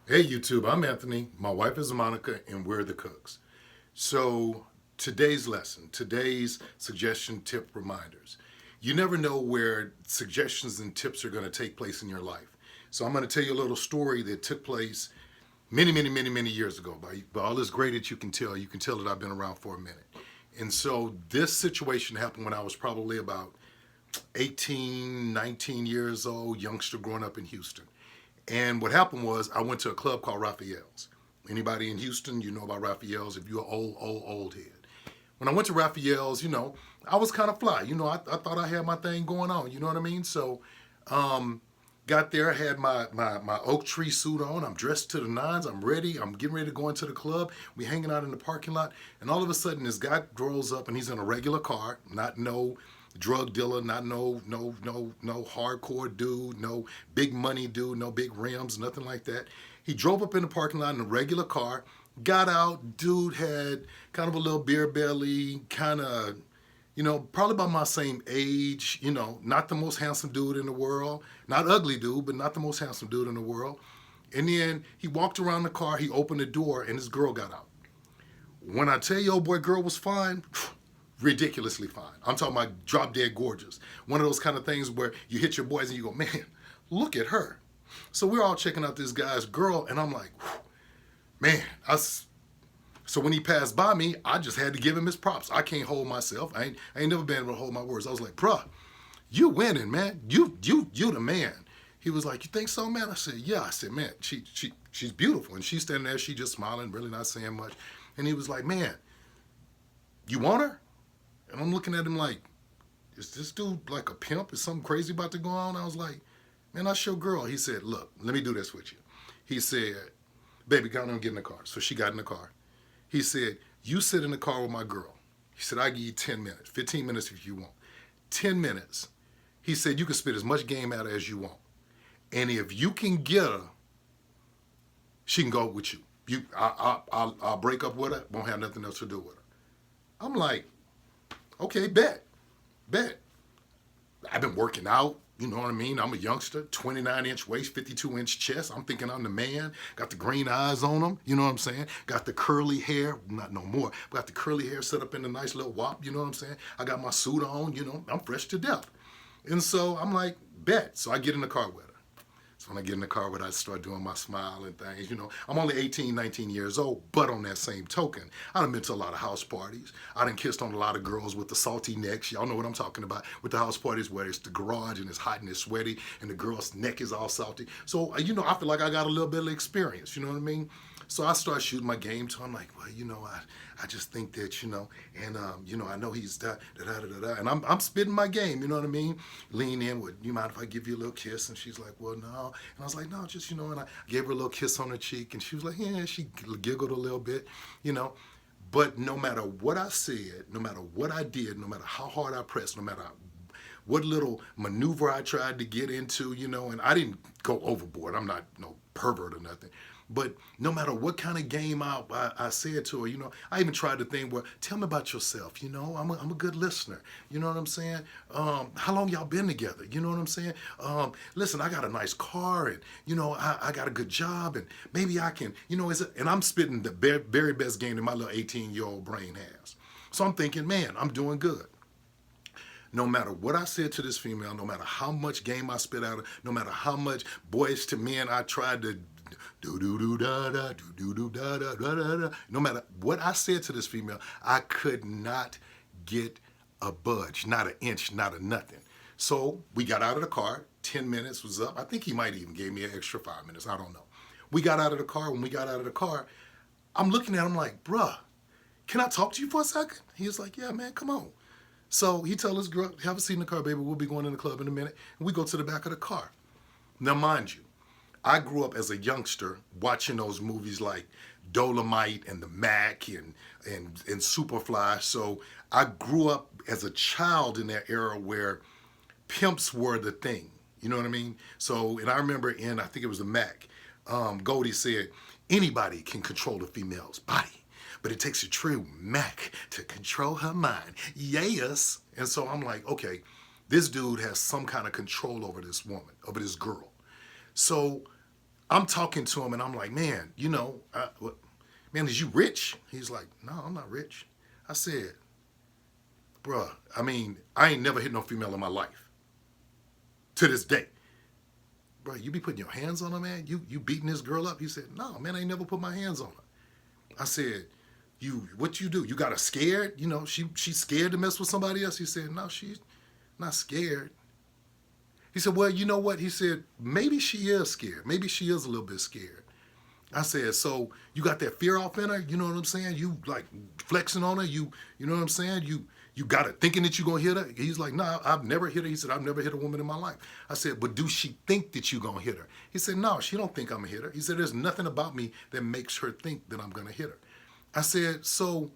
Hey YouTube, I'm Anthony. My wife is Monica, and we're the cooks. So, today's suggestion tip reminders. You never know where suggestions and tips are going to take place in your life. So, I'm going to tell you a little story that took place many years ago. By all this great that you can tell that I've been around for a minute. And so, this situation happened when I was probably about 18, 19 years old, youngster growing up in Houston. And what happened was I went to a club called Raphael's. Anybody in Houston, you know about Raphael's if you're an old head. When I went to Raphael's, I was kind of fly. I thought I had my thing going on. You know what I mean? So, got there, had my oak tree suit on. I'm dressed to the nines. I'm ready. I'm getting ready to go into the club. We hanging out in the parking lot, and all of a sudden, this guy rolls up, and he's in a regular car, not no drug dealer, not no hardcore dude, no big money dude, no big rims, nothing like that. He drove up in the parking lot in a regular car, got out. Dude had kind of a little beer belly, kind of probably about my same age, not the most handsome dude in the world, not ugly dude, but not the most handsome dude in the world. And then he walked around the car, he opened the door, and his girl got out. When I tell you, old boy, girl was fine, ridiculously fine. I'm talking about drop dead gorgeous. One of those kind of things where you hit your boys and you go, man, look at her. So we're all checking out this guy's girl, and I'm like, man, so when he passed by me, I just had to give him his props. I can't hold myself. I ain't never been able to hold my words. I was like, bruh, you winning, man. You the man. He was like, you think so, man? I said, yeah. I said, man, she's beautiful. And she's standing there, she just smiling, really not saying much. And he was like, man, you want her? And I'm looking at him like, is this dude like a pimp? Is something crazy about to go on? I was like, man, that's your girl. He said, look, let me do this with you. He said, baby, go on and get in the car. So she got in the car. He said, you sit in the car with my girl. He said, I give you 10 minutes, 15 minutes if you want. 10 minutes. He said, you can spit as much game at her as you want. And if you can get her, she can go with you. I'll break up with her, won't have nothing else to do with her. I'm like, okay, bet. I've been working out. You know what I mean? I'm a youngster, 29-inch waist, 52-inch chest. I'm thinking I'm the man. Got the green eyes on them. You know what I'm saying? Got the curly hair. Not no more. Got the curly hair set up in a nice little wop. You know what I'm saying? I got my suit on. I'm fresh to death. And so I'm like, bet. So I get in the car with her. So when I get in the car with her, I start doing my smile and things. I'm only 18, 19 years old, but on that same token, I done been to a lot of house parties. I done kissed on a lot of girls with the salty necks. Y'all know what I'm talking about with the house parties where it's the garage and it's hot and it's sweaty and the girl's neck is all salty. So, I feel like I got a little bit of experience, you know what I mean? So I start shooting my game to him like, well, I just think that, and, I know he's da. And I'm spitting my game, you know what I mean? Lean in with, you mind if I give you a little kiss? And she's like, well, no. And I was like, no, just, and I gave her a little kiss on her cheek. And she was like, yeah, she giggled a little bit, you know. But no matter what I said, no matter what I did, no matter how hard I pressed, no matter what little maneuver I tried to get into, and I didn't go overboard. I'm not no pervert or nothing. But no matter what kind of game I said to her, I even tried the thing where, tell me about yourself, I'm a good listener. You know what I'm saying? How long y'all been together? You know what I'm saying? Listen, I got a nice car and, I got a good job and maybe I can, and I'm spitting the very best game that my little 18-year-old brain has. So I'm thinking, man, I'm doing good. No matter what I said to this female, no matter how much game I spit out, no matter how much boys to men I tried to do do do da da do do do da da da da da. No matter what I said to this female, I could not get a budge, not an inch, not a nothing. So we got out of the car. 10 minutes was up. I think he might even gave me an extra 5 minutes. I don't know. We got out of the car. When we got out of the car, I'm looking at him like, bruh, can I talk to you for a second? He was like, yeah, man, come on. So he told us, girl, have a seat in the car, baby. We'll be going in the club in a minute. And we go to the back of the car. Now, mind you, I grew up as a youngster watching those movies like Dolomite and The Mac and Superfly. So I grew up as a child in that era where pimps were the thing. You know what I mean? So, and I remember I think it was The Mac, Goldie said, anybody can control a female's body, but it takes a true Mac to control her mind. Yes. And so I'm like, okay, this dude has some kind of control over this woman, over this girl. So I'm talking to him and I'm like, man, man, is you rich? He's like, no, I'm not rich. I said, bruh, I mean, I ain't never hit no female in my life to this day. Bro, you be putting your hands on her, man? You beating this girl up? He said, no, man, I ain't never put my hands on her. I said, what you do? You got her scared? She's scared to mess with somebody else? He said, no, she's not scared. He said, well, you know what? He said, maybe she is scared. Maybe she is a little bit scared. I said, so you got that fear off in her? You know what I'm saying? You like flexing on her? You know what I'm saying? You got her thinking that you're going to hit her? He's like, no, I've never hit her. He said, I've never hit a woman in my life. I said, but do she think that you're going to hit her? He said, no, she don't think I'm going to hit her. He said, there's nothing about me that makes her think that I'm going to hit her. I said, so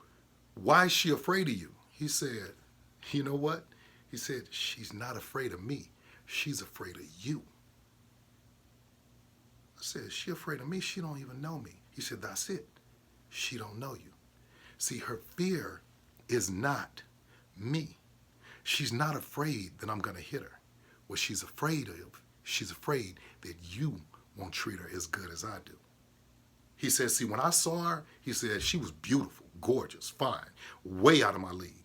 why is she afraid of you? He said, you know what? He said, she's not afraid of me. She's afraid of you. I said, is she afraid of me? She don't even know me. He said, that's it. She don't know you. See, her fear is not me. She's not afraid that I'm going to hit her. What she's afraid that you won't treat her as good as I do. He said, see, when I saw her, he said, she was beautiful, gorgeous, fine, way out of my league.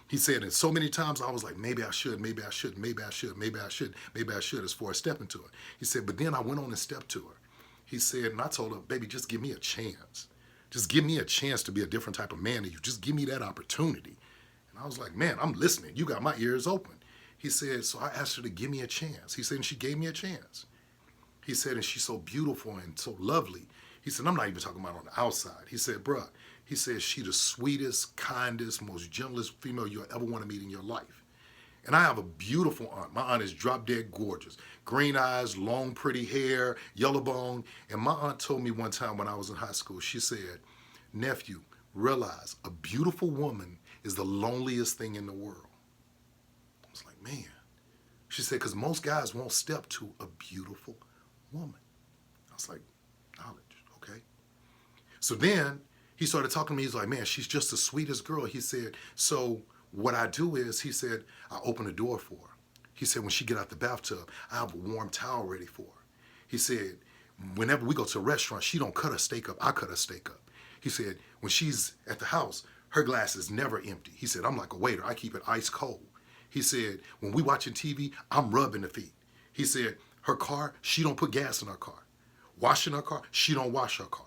He said, and so many times I was like, maybe I should, maybe I should, maybe I should, maybe I should, maybe I should, as far as stepping to her. He said, but then I went on and stepped to her. He said, and I told her, baby, just give me a chance. Just give me a chance to be a different type of man than you. Just give me that opportunity. And I was like, man, I'm listening. You got my ears open. He said, so I asked her to give me a chance. He said, and she gave me a chance. He said, and she's so beautiful and so lovely. He said, I'm not even talking about on the outside. He said, bruh, he said, she the sweetest, kindest, most gentlest female you'll ever want to meet in your life. And I have a beautiful aunt. My aunt is drop dead gorgeous. Green eyes, long, pretty hair, yellow bone. And my aunt told me one time when I was in high school, she said, nephew, realize a beautiful woman is the loneliest thing in the world. I was like, man. She said, because most guys won't step to a beautiful woman. I was like, knowledge, okay. So then he started talking to me. He's like, man, she's just the sweetest girl. He said, so what I do is, he said, I open the door for her. He said, when she get out the bathtub, I have a warm towel ready for her. He said, whenever we go to a restaurant, she don't cut her steak up. I cut her steak up. He said, when she's at the house, her glass is never empty. He said, I'm like a waiter. I keep it ice cold. He said, when we watching TV, I'm rubbing the feet. He said, her car, she don't put gas in her car. Washing her car, she don't wash her car.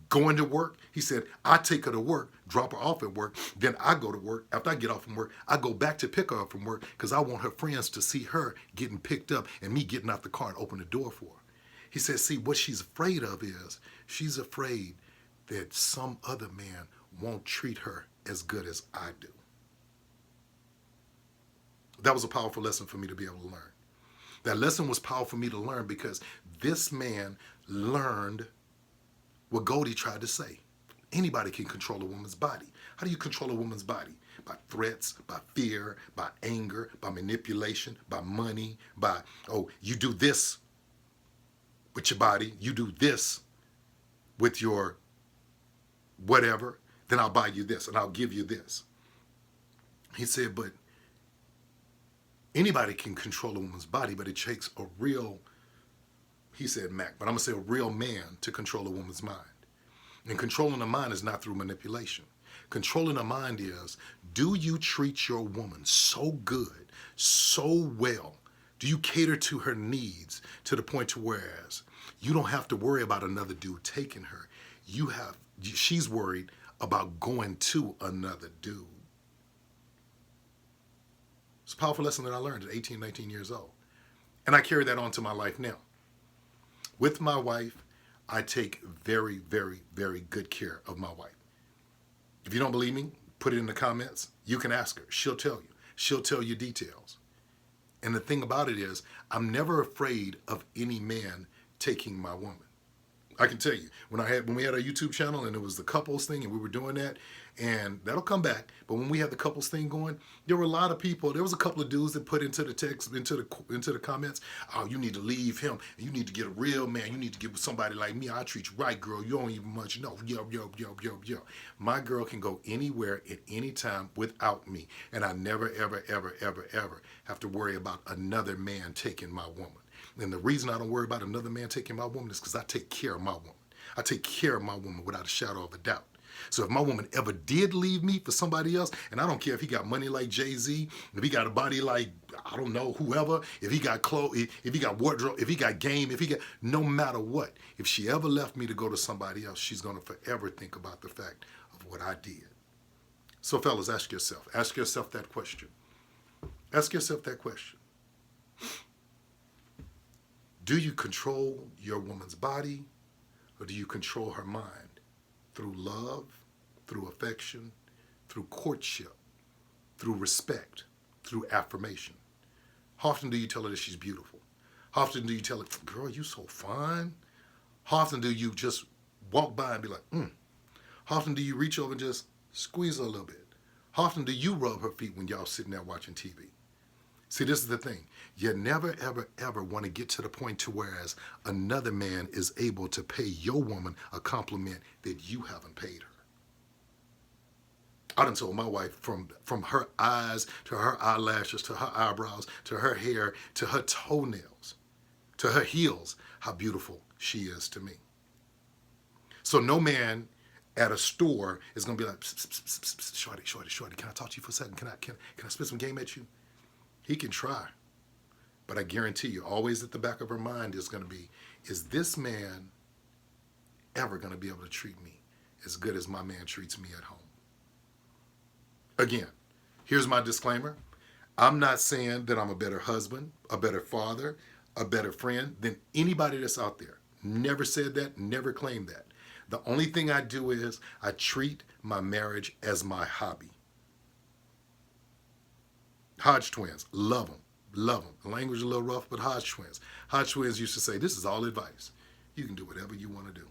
Going to work, he said, I take her to work, drop her off at work, then I go to work. After I get off from work, I go back to pick her up from work because I want her friends to see her getting picked up and me getting out the car and open the door for her. He said, see, what she's afraid of is she's afraid that some other man won't treat her as good as I do. That was a powerful lesson for me to be able to learn. That lesson was powerful for me to learn because this man learned what Goldie tried to say. Anybody can control a woman's body. How do you control a woman's body? By threats, by fear, by anger, by manipulation, by money, by, oh, you do this with your body, you do this with your whatever, then I'll buy you this and I'll give you this. He said, but anybody can control a woman's body, but it takes a real, he said Mac, but I'm going to say a real man to control a woman's mind. And controlling a mind is not through manipulation. Controlling a mind is, do you treat your woman so good, so well? Do you cater to her needs to the point to whereas you don't have to worry about another dude taking her? She's worried about going to another dude. It's a powerful lesson that I learned at 18, 19 years old. And I carry that on to my life now. With my wife, I take very, very, very good care of my wife. If you don't believe me, put it in the comments. You can ask her. She'll tell you. She'll tell you details. And the thing about it is, I'm never afraid of any man taking my woman. I can tell you, when we had our YouTube channel and it was the couples thing and we were doing that, and that'll come back, but when we had the couples thing going, there were a lot of people, there was a couple of dudes that put into the text, into the comments, oh, you need to leave him, you need to get a real man, you need to get with somebody like me, I treat you right, girl, you don't even much know, yo. My girl can go anywhere at any time without me, and I never, ever, ever, ever, ever have to worry about another man taking my woman. And the reason I don't worry about another man taking my woman is because I take care of my woman. I take care of my woman without a shadow of a doubt. So if my woman ever did leave me for somebody else, and I don't care if he got money like Jay-Z, if he got a body like, I don't know, whoever, if he got clothes, if he got wardrobe, if he got game, if he got, no matter what, if she ever left me to go to somebody else, she's going to forever think about the fact of what I did. So fellas, ask yourself that question. Ask yourself that question. Do you control your woman's body, or do you control her mind? Through love, through affection, through courtship, through respect, through affirmation. How often do you tell her that she's beautiful? How often do you tell her, girl, you so fine? How often do you just walk by and be like, How often do you reach over and just squeeze her a little bit? How often do you rub her feet when y'all sitting there watching TV? See, this is the thing. You never, ever, ever want to get to the point to whereas another man is able to pay your woman a compliment that you haven't paid her. I done told my wife from her eyes to her eyelashes to her eyebrows to her hair to her toenails to her heels how beautiful she is to me. So no man at a store is going to be like, shorty, can I talk to you for a second? Can I spit some game at you? He can try, but I guarantee you, always at the back of her mind is going to be, is this man ever going to be able to treat me as good as my man treats me at home? Again, here's my disclaimer. I'm not saying that I'm a better husband, a better father, a better friend than anybody that's out there. Never said that, never claimed that. The only thing I do is I treat my marriage as my hobby. Hodge twins, love them, love them. The language is a little rough, but Hodge twins. Hodge twins used to say, this is all advice. You can do whatever you want to do.